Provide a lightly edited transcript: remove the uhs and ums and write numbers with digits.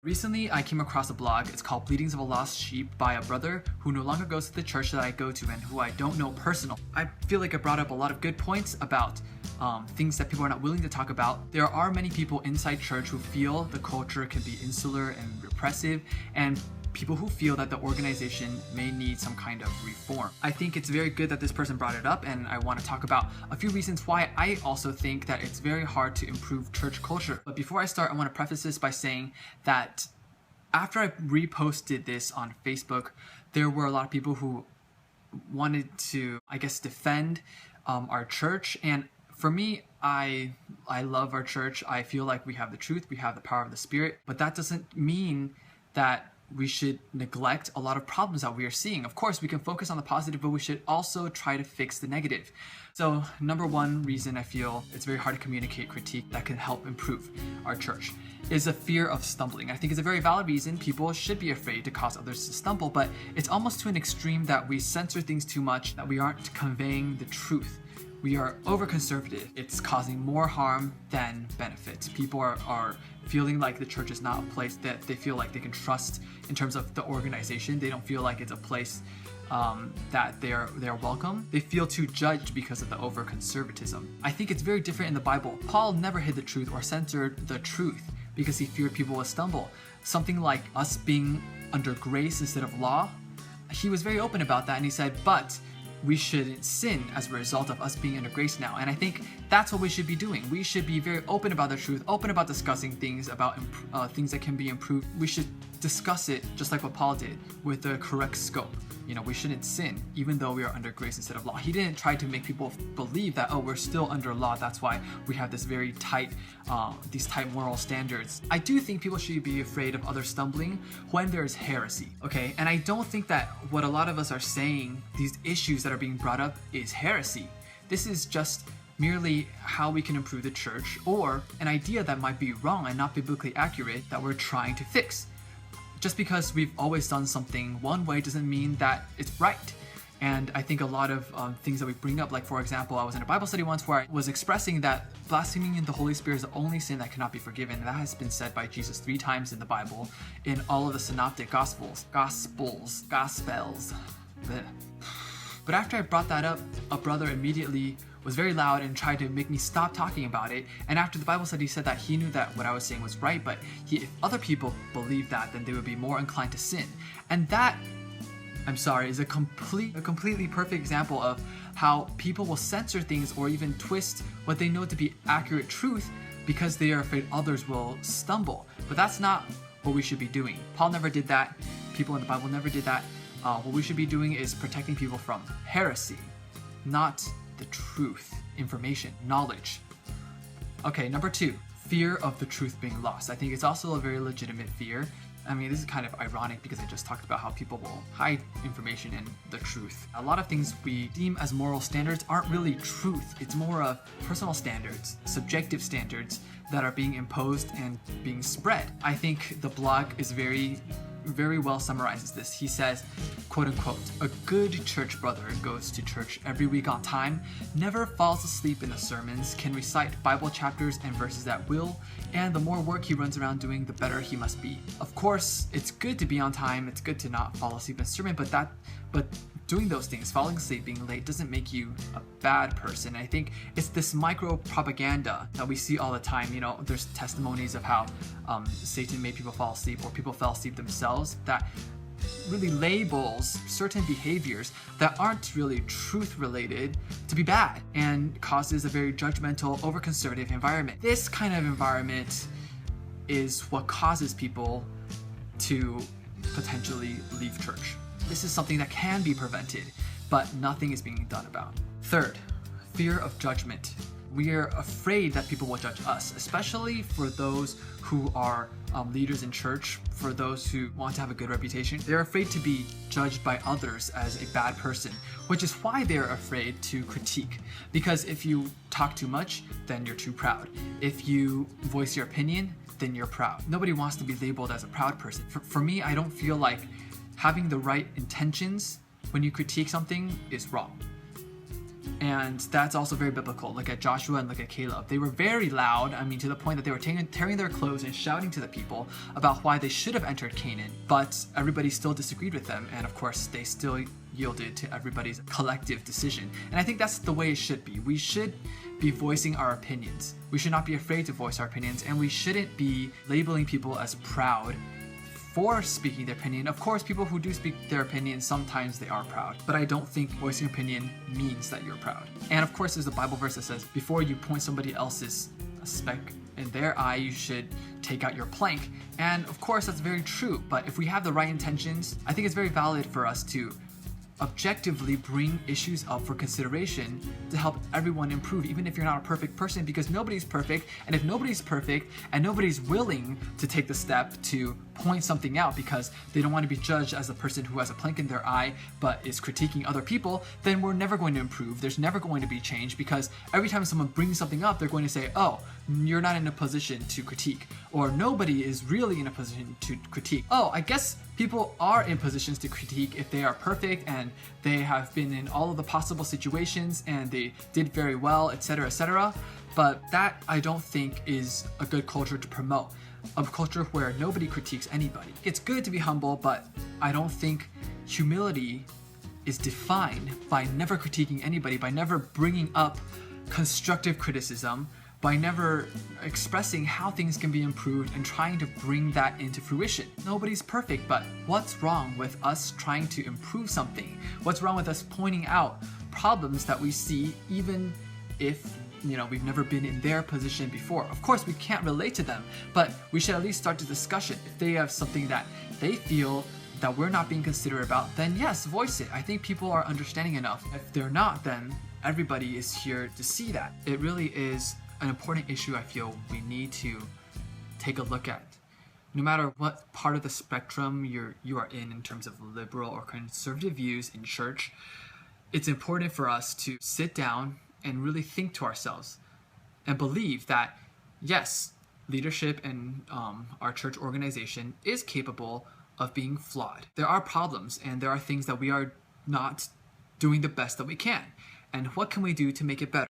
Recently, I came across a blog. It's called Bleedings of a Lost Sheep by a brother who no longer goes to the church that I go to and who I don't know personally. I feel like it brought up a lot of good points about things that people are not willing to talk about. There are many people inside church who feel the culture can be insular and repressive, and people who feel that the organization may need some kind of reform. I think it's very good that this person brought it up, and I want to talk about a few reasons why I also think that it's very hard to improve church culture. But before I start, I want to preface this by saying that after I reposted this on Facebook, there were a lot of people who wanted to, defend our church. And for me, I love our church. I feel like we have the truth, we have the power of the Spirit, but that doesn't mean that we should neglect a lot of problems that we are seeing. Of course, we can focus on the positive, but we should also try to fix the negative. So number one reason I feel it's very hard to communicate critique that can help improve our church is a fear of stumbling. I think it's a very valid reason. People should be afraid to cause others to stumble, but it's almost to an extreme that we censor things too much, that we aren't conveying the truth. We are over-conservative. It's causing more harm than benefit. People are feeling like the church is not a place that they feel like they can trust in terms of the organization. They don't feel like it's a place that they're welcome. They feel too judged because of the over-conservatism. I think it's very different in the Bible. Paul never hid the truth or censored the truth because he feared people would stumble. Something like us being under grace instead of law, he was very open about that, and he said, but we shouldn't sin as a result of us being under grace now. And I think that's what we should be doing. We should be very open about the truth, open about discussing things about things that can be improved. We should discuss it just like what Paul did, with the correct scope. We shouldn't sin even though we are under grace instead of law. He didn't try to make people believe that, we're still under law, that's why we have this very tight, these tight moral standards. I do think people should be afraid of others stumbling when there's heresy, okay? And I don't think that what a lot of us are saying, these issues that are being brought up, is heresy. This is just merely how we can improve the church, or an idea that might be wrong and not biblically accurate that we're trying to fix. Just because we've always done something one way doesn't mean that it's right. And I think a lot of things that we bring up, like for example, I was in a Bible study once where I was expressing that blaspheming in the Holy Spirit is the only sin that cannot be forgiven. And that has been said by Jesus 3 times in the Bible, in all of the synoptic gospels. Bleh. But after I brought that up, a brother immediately was very loud and tried to make me stop talking about it. And after the Bible study, he said that he knew that what I was saying was right, but if other people believed that, then they would be more inclined to sin. And that, I'm sorry, is a completely perfect example of how people will censor things or even twist what they know to be accurate truth because they are afraid others will stumble. But that's not what we should be doing. Paul never did that. People in the Bible never did that. What we should be doing is protecting people from heresy, not the truth, information, knowledge. Okay, number 2, fear of the truth being lost. I think it's also a very legitimate fear. I mean, this is kind of ironic because I just talked about how people will hide information and the truth. A lot of things we deem as moral standards aren't really truth. It's more of personal standards, subjective standards that are being imposed and being spread. I think the blog is very well summarizes this. He says, quote unquote, a good church brother goes to church every week on time, never falls asleep in the sermons, can recite Bible chapters and verses at will, and the more work he runs around doing, the better he must be. Of course, it's good to be on time, it's good to not fall asleep in a sermon, but doing those things, falling asleep, being late, doesn't make you a bad person. I think it's this micro propaganda that we see all the time. There's testimonies of how Satan made people fall asleep, or people fell asleep themselves, that really labels certain behaviors that aren't really truth related to be bad and causes a very judgmental, over-conservative environment. This kind of environment is what causes people to potentially leave church. This is something that can be prevented, but nothing is being done about. 3rd, fear of judgment. We are afraid that people will judge us, especially for those who are leaders in church, for those who want to have a good reputation. They're afraid to be judged by others as a bad person, which is why they're afraid to critique. Because if you talk too much, then you're too proud. If you voice your opinion, then you're proud. Nobody wants to be labeled as a proud person. For me, I don't feel like having the right intentions when you critique something is wrong. And that's also very biblical. Look at Joshua and look at Caleb. They were very loud, to the point that they were tearing their clothes and shouting to the people about why they should have entered Canaan. But everybody still disagreed with them, and of course they still yielded to everybody's collective decision. And I think that's the way it should be. We should be voicing our opinions. We should not be afraid to voice our opinions, and we shouldn't be labeling people as proud for speaking their opinion. Of course, people who do speak their opinion, sometimes they are proud, but I don't think voicing your opinion means that you're proud. And of course, there's a Bible verse that says, before you point somebody else's speck in their eye, you should take out your plank. And of course, that's very true, but if we have the right intentions, I think it's very valid for us to objectively bring issues up for consideration to help everyone improve, even if you're not a perfect person, because nobody's perfect. And if nobody's perfect and nobody's willing to take the step to point something out because they don't want to be judged as a person who has a plank in their eye but is critiquing other people, then we're never going to improve. There's never going to be change, because every time someone brings something up, they're going to say, oh, you're not in a position to critique, or nobody is really in a position to critique. Oh, I guess people are in positions to critique if they are perfect and they have been in all of the possible situations and they did very well, etc., etc. But that, I don't think, is a good culture to promote. A culture where nobody critiques anybody. It's good to be humble, but I don't think humility is defined by never critiquing anybody, by never bringing up constructive criticism, by never expressing how things can be improved and trying to bring that into fruition. Nobody's perfect, but what's wrong with us trying to improve something? What's wrong with us pointing out problems that we see, even if we've never been in their position before? Of course, we can't relate to them, but we should at least start the discussion. If they have something that they feel that we're not being considerate about, then yes, voice it. I think people are understanding enough. If they're not, then everybody is here to see that. It really is an important issue I feel we need to take a look at. No matter what part of the spectrum you are in terms of liberal or conservative views in church, it's important for us to sit down and really think to ourselves and believe that, yes, leadership and our church organization is capable of being flawed. There are problems and there are things that we are not doing the best that we can. And what can we do to make it better?